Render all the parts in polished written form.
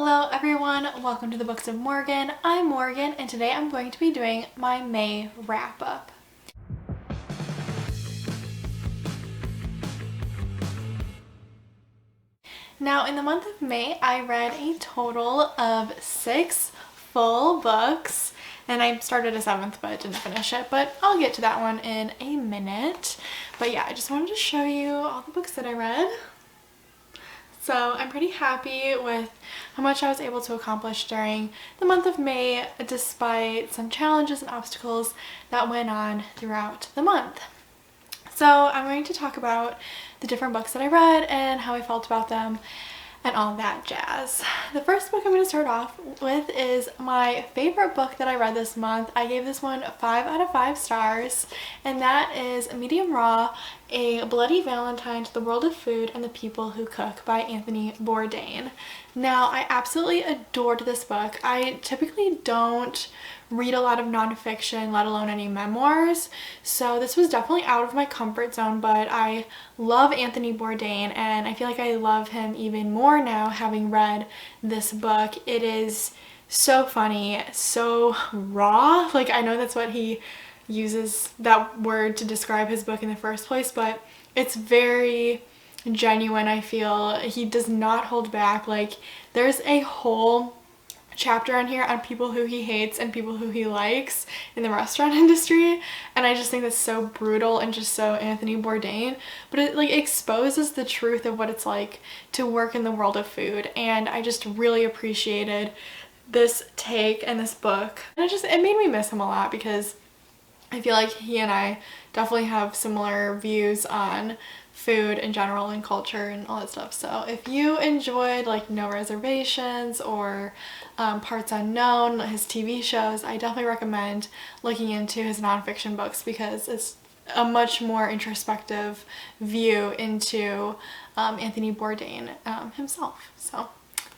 Hello everyone, welcome to the Books of Morgan. I'm Morgan and today I'm going to be doing my May wrap-up. Now in the month of May I read a total of 6 full books and I started a 7th but didn't finish it, but I'll get to that one in a minute. But yeah, I just wanted to show you all the books that I read. So I'm pretty happy with how much I was able to accomplish during the month of May despite some challenges and obstacles that went on throughout the month. So I'm going to talk about the different books that I read and how I felt about them and all that jazz. The first book I'm going to start off with is my favorite book that I read this month. I gave this one 5 out of 5 stars, and that is Medium Raw, A Bloody Valentine to the World of Food and the People Who Cook by Anthony Bourdain. Now, I absolutely adored this book. I typically don't read a lot of nonfiction, let alone any memoirs, so this was definitely out of my comfort zone, but I love Anthony Bourdain and I feel like I love him even more now having read this book. It is so funny, so raw. Like, I know that's what he uses that word to describe his book in the first place, but it's very genuine. I feel he does not hold back. Like, there's a whole chapter on here on people who he hates and people who he likes in the restaurant industry, and I just think that's so brutal and just so Anthony Bourdain, but it like exposes the truth of what it's like to work in the world of food, and I just really appreciated this take and this book, and it made me miss him a lot because I feel like he and I definitely have similar views on food in general and culture and all that stuff. So if you enjoyed like No Reservations or Parts Unknown, his TV shows, I definitely recommend looking into his nonfiction books because it's a much more introspective view into Anthony Bourdain himself. So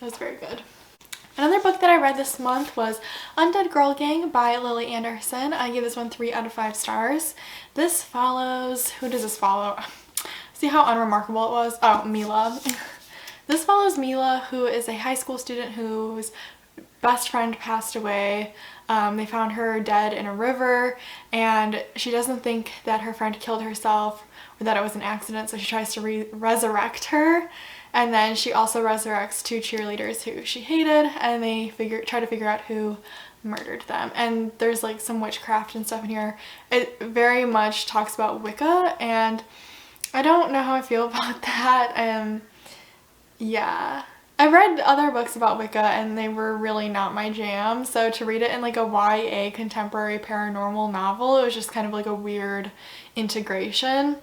it was very good. Another book that I read this month was Undead Girl Gang by Lily Anderson. I gave this one 3 out of 5 stars. This follows, who does this follow? See how unremarkable it was? Oh, Mila. This follows Mila, who is a high school student whose best friend passed away. They found her dead in a river, and she doesn't think that her friend killed herself or that it was an accident, so she tries to resurrect her. And then she also resurrects 2 cheerleaders who she hated, and they try to figure out who murdered them. And there's like some witchcraft and stuff in here. It very much talks about Wicca, and I don't know how I feel about that. Yeah. I've read other books about Wicca and they were really not my jam, so to read it in like a YA contemporary paranormal novel, it was just kind of like a weird integration.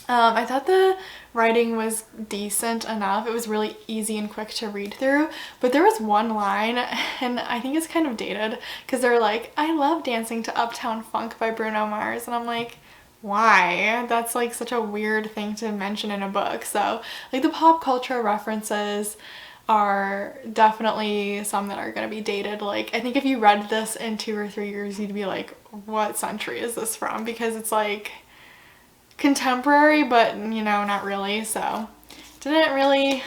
I thought the writing was decent enough. It was really easy and quick to read through, but there was one line, and I think it's kind of dated, because they're like, I love dancing to Uptown Funk by Bruno Mars, and I'm like, why? That's like such a weird thing to mention in a book. So like the pop culture references are definitely some that are going to be dated. Like, I think if you read this in 2 or 3 years, you'd be like, what century is this from? Because it's like contemporary, but you know, not really. So didn't really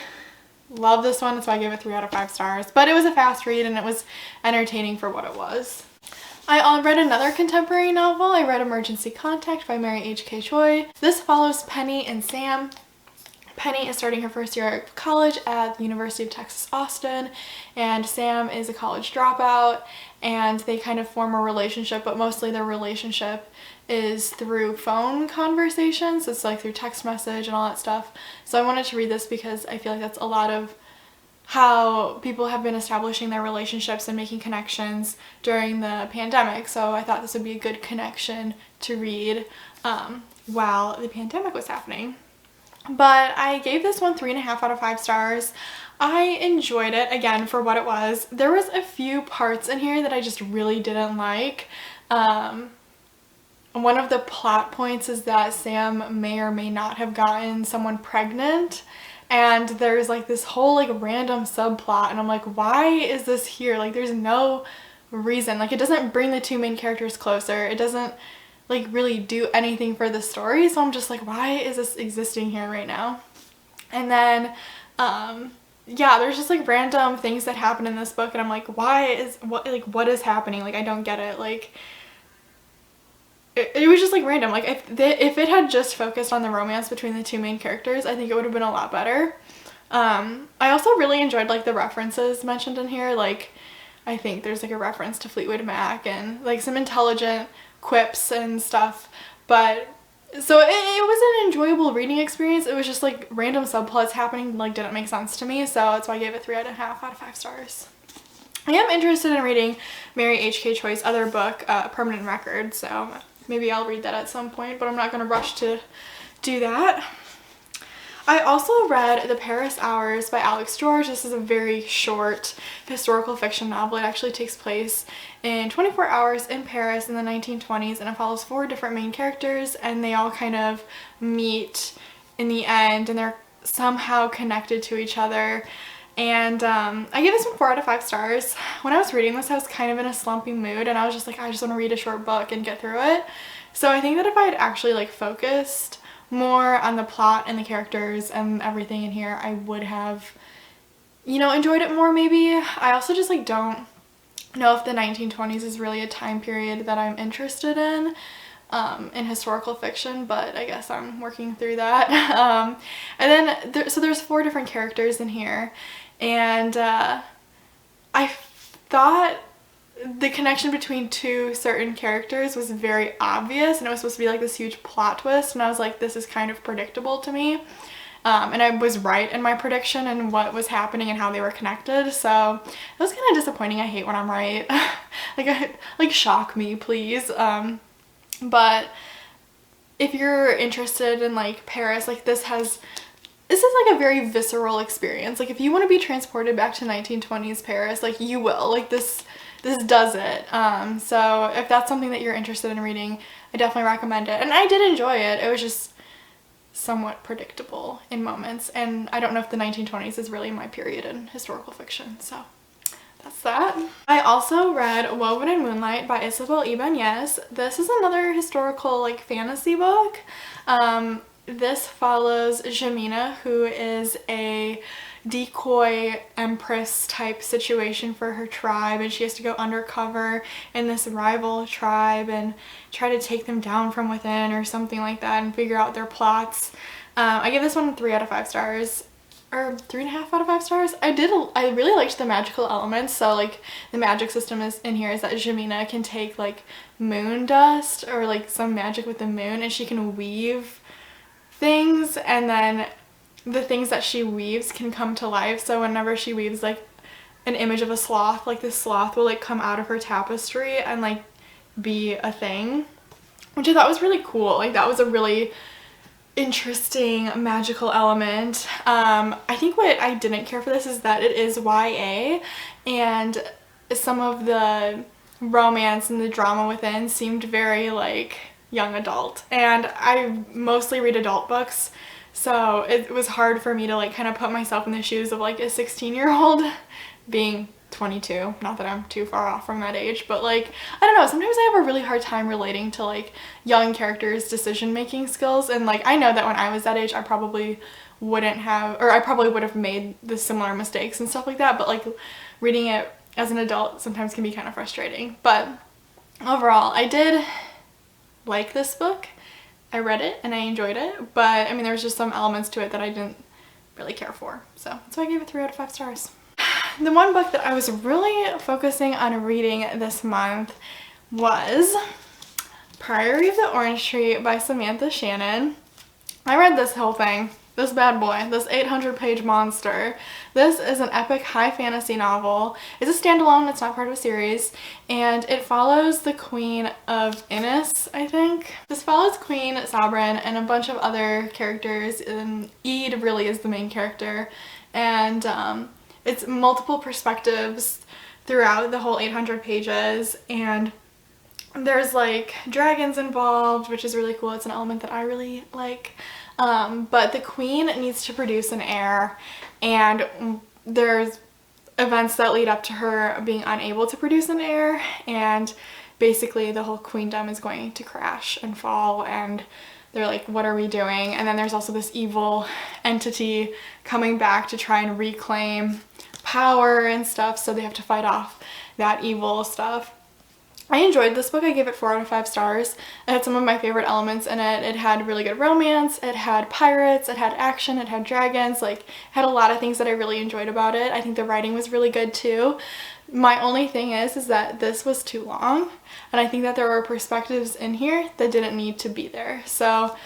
love this one, so I gave it 3 out of 5 stars, but it was a fast read and it was entertaining for what it was. I read another contemporary novel. I read Emergency Contact by Mary H.K. Choi. This follows Penny and Sam. Penny is starting her first year of college at the University of Texas, Austin, and Sam is a college dropout, and they kind of form a relationship, but mostly their relationship is through phone conversations. It's like through text message and all that stuff. So I wanted to read this because I feel like that's a lot of how people have been establishing their relationships and making connections during the pandemic. So I thought this would be a good connection to read while the pandemic was happening. But I gave this one 3.5 out of 5 stars. I enjoyed it, again, for what it was. There was a few parts in here that I just really didn't like. One of the plot points is that Sam may or may not have gotten someone pregnant, and there's like this whole like random subplot, and I'm like, why is this here? Like, there's no reason. Like, it doesn't bring the 2 main characters closer. It doesn't like really do anything for the story, so I'm just like, why is this existing here right now? And then yeah, there's just like random things that happen in this book and I'm like, what is happening? Like I don't get it. Like it was just like random. Like if it had just focused on the romance between the two main characters, I think it would have been a lot better. I also really enjoyed like the references mentioned in here. Like I think there's like a reference to Fleetwood Mac and like some intelligent quips and stuff. But so it was an enjoyable reading experience. It was just like random subplots happening like didn't make sense to me. So that's why I gave it 3.5 out of 5 stars. I am interested in reading Mary H.K. Choi's other book, Permanent Record. So maybe I'll read that at some point, but I'm not going to rush to do that. I also read The Paris Hours by Alex George. This is a very short historical fiction novel. It actually takes place in 24 hours in Paris in the 1920s, and it follows 4 different main characters, and they all kind of meet in the end, and they're somehow connected to each other. And I gave this one 4 out of 5 stars. When I was reading this, I was kind of in a slumpy mood, and I was just like, I just want to read a short book and get through it. So I think that if I had actually like focused more on the plot and the characters and everything in here, I would have, you know, enjoyed it more maybe. I also just like don't know if the 1920s is really a time period that I'm interested in historical fiction, but I guess I'm working through that. And then so there's 4 different characters in here, and I thought the connection between 2 certain characters was very obvious, and it was supposed to be like this huge plot twist, and I was like, this is kind of predictable to me. And I was right in my prediction and what was happening and how they were connected, so it was kind of disappointing. I hate when I'm right. like shock me, please. But if you're interested in like Paris, like this is like a very visceral experience. Like if you want to be transported back to 1920s Paris, like you will. Like this does it. So if that's something that you're interested in reading, I definitely recommend it. And I did enjoy it. It was just somewhat predictable in moments, and I don't know if the 1920s is really my period in historical fiction, so that's that. I also read Woven in Moonlight by Isabel Ibanez. This is another historical like fantasy book. This follows Jamina, who is a decoy empress type situation for her tribe, and she has to go undercover in this rival tribe and try to take them down from within or something like that and figure out their plots. I give this one 3 out of 5 stars, or 3.5 out of 5 stars. I really liked the magical elements. So like the magic system is in here is that Jamina can take like moon dust or like some magic with the moon, and she can weave things, and then the things that she weaves can come to life. So whenever she weaves like an image of a sloth, like this sloth will like come out of her tapestry and like be a thing, which I thought was really cool. Like that was a really interesting magical element. I think what I didn't care for this is that it is YA, and some of the romance and the drama within seemed very like young adult, and I mostly read adult books, so it was hard for me to like kind of put myself in the shoes of like a 16-year-old being 22. Not that I'm too far off from that age, but like I don't know, sometimes I have a really hard time relating to like young characters' decision-making skills, and like I know that when I was that age I probably wouldn't have, or I probably would have made the similar mistakes and stuff like that, but like reading it as an adult sometimes can be kind of frustrating. But overall I did like this book. I read it and I enjoyed it, but I mean there was just some elements to it that I didn't really care for, so that's why I gave it 3 out of 5 stars. The one book that I was really focusing on reading this month was Prairies of the Orange Tree by Samantha Shannon. I read this whole thing. This bad boy, this 800-page monster. This is an epic high fantasy novel. It's a standalone, it's not part of a series, and it follows the Queen of Innis, I think. This follows Queen Sabrin and a bunch of other characters, and Eid really is the main character, and it's multiple perspectives throughout the whole 800 pages, and there's like dragons involved, which is really cool. It's an element that I really like. But the queen needs to produce an heir, and there's events that lead up to her being unable to produce an heir, and basically the whole queendom is going to crash and fall, and they're like, what are we doing? And then there's also this evil entity coming back to try and reclaim power and stuff, so they have to fight off that evil stuff. I enjoyed this book. I gave it 4 out of 5 stars. It had some of my favorite elements in it. It had really good romance, it had pirates, it had action, it had dragons, like, it had a lot of things that I really enjoyed about it. I think the writing was really good too. My only thing is that this was too long, and I think that there were perspectives in here that didn't need to be there. So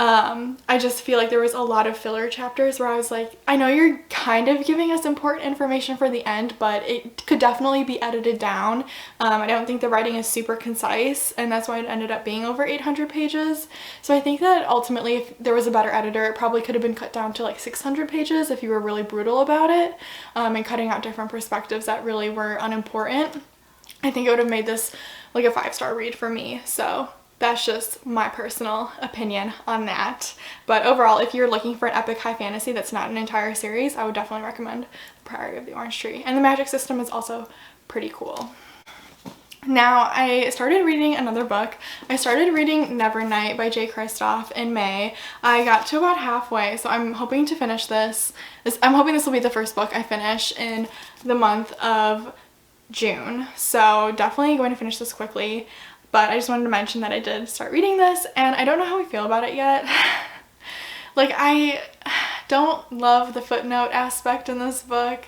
I just feel like there was a lot of filler chapters where I was like, I know you're kind of giving us important information for the end, but it could definitely be edited down. I don't think the writing is super concise, and that's why it ended up being over 800 pages. So I think that ultimately, if there was a better editor, it probably could have been cut down to like 600 pages if you were really brutal about it, and cutting out different perspectives that really were unimportant. I think it would have made this like a 5-star read for me. So that's just my personal opinion on that. But overall, if you're looking for an epic high fantasy that's not an entire series, I would definitely recommend Prairie of the Orange Tree. And the magic system is also pretty cool. Now, I started reading another book. I started reading Nevernight by J. Kristoff in May. I got to about halfway, so I'm hoping to finish this. I'm hoping this will be the first book I finish in the month of June. So definitely going to finish this quickly. But I just wanted to mention that I did start reading this, and I don't know how I feel about it yet. Like, I don't love the footnote aspect in this book.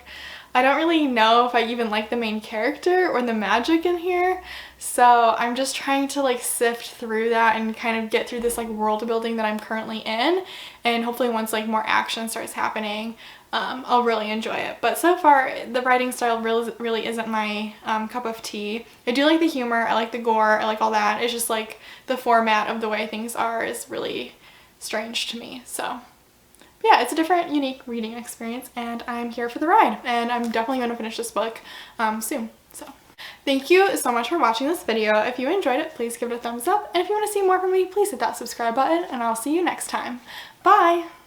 I don't really know if I even like the main character or the magic in here. So I'm just trying to like sift through that and kind of get through this like world building that I'm currently in. And hopefully once like more action starts happening, I'll really enjoy it. But so far, the writing style really isn't my cup of tea. I do like the humor, I like the gore, I like all that. It's just like the format of the way things are is really strange to me. So yeah, it's a different, unique reading experience, and I'm here for the ride. And I'm definitely going to finish this book soon. So thank you so much for watching this video. If you enjoyed it, please give it a thumbs up. And if you want to see more from me, please hit that subscribe button, and I'll see you next time. Bye!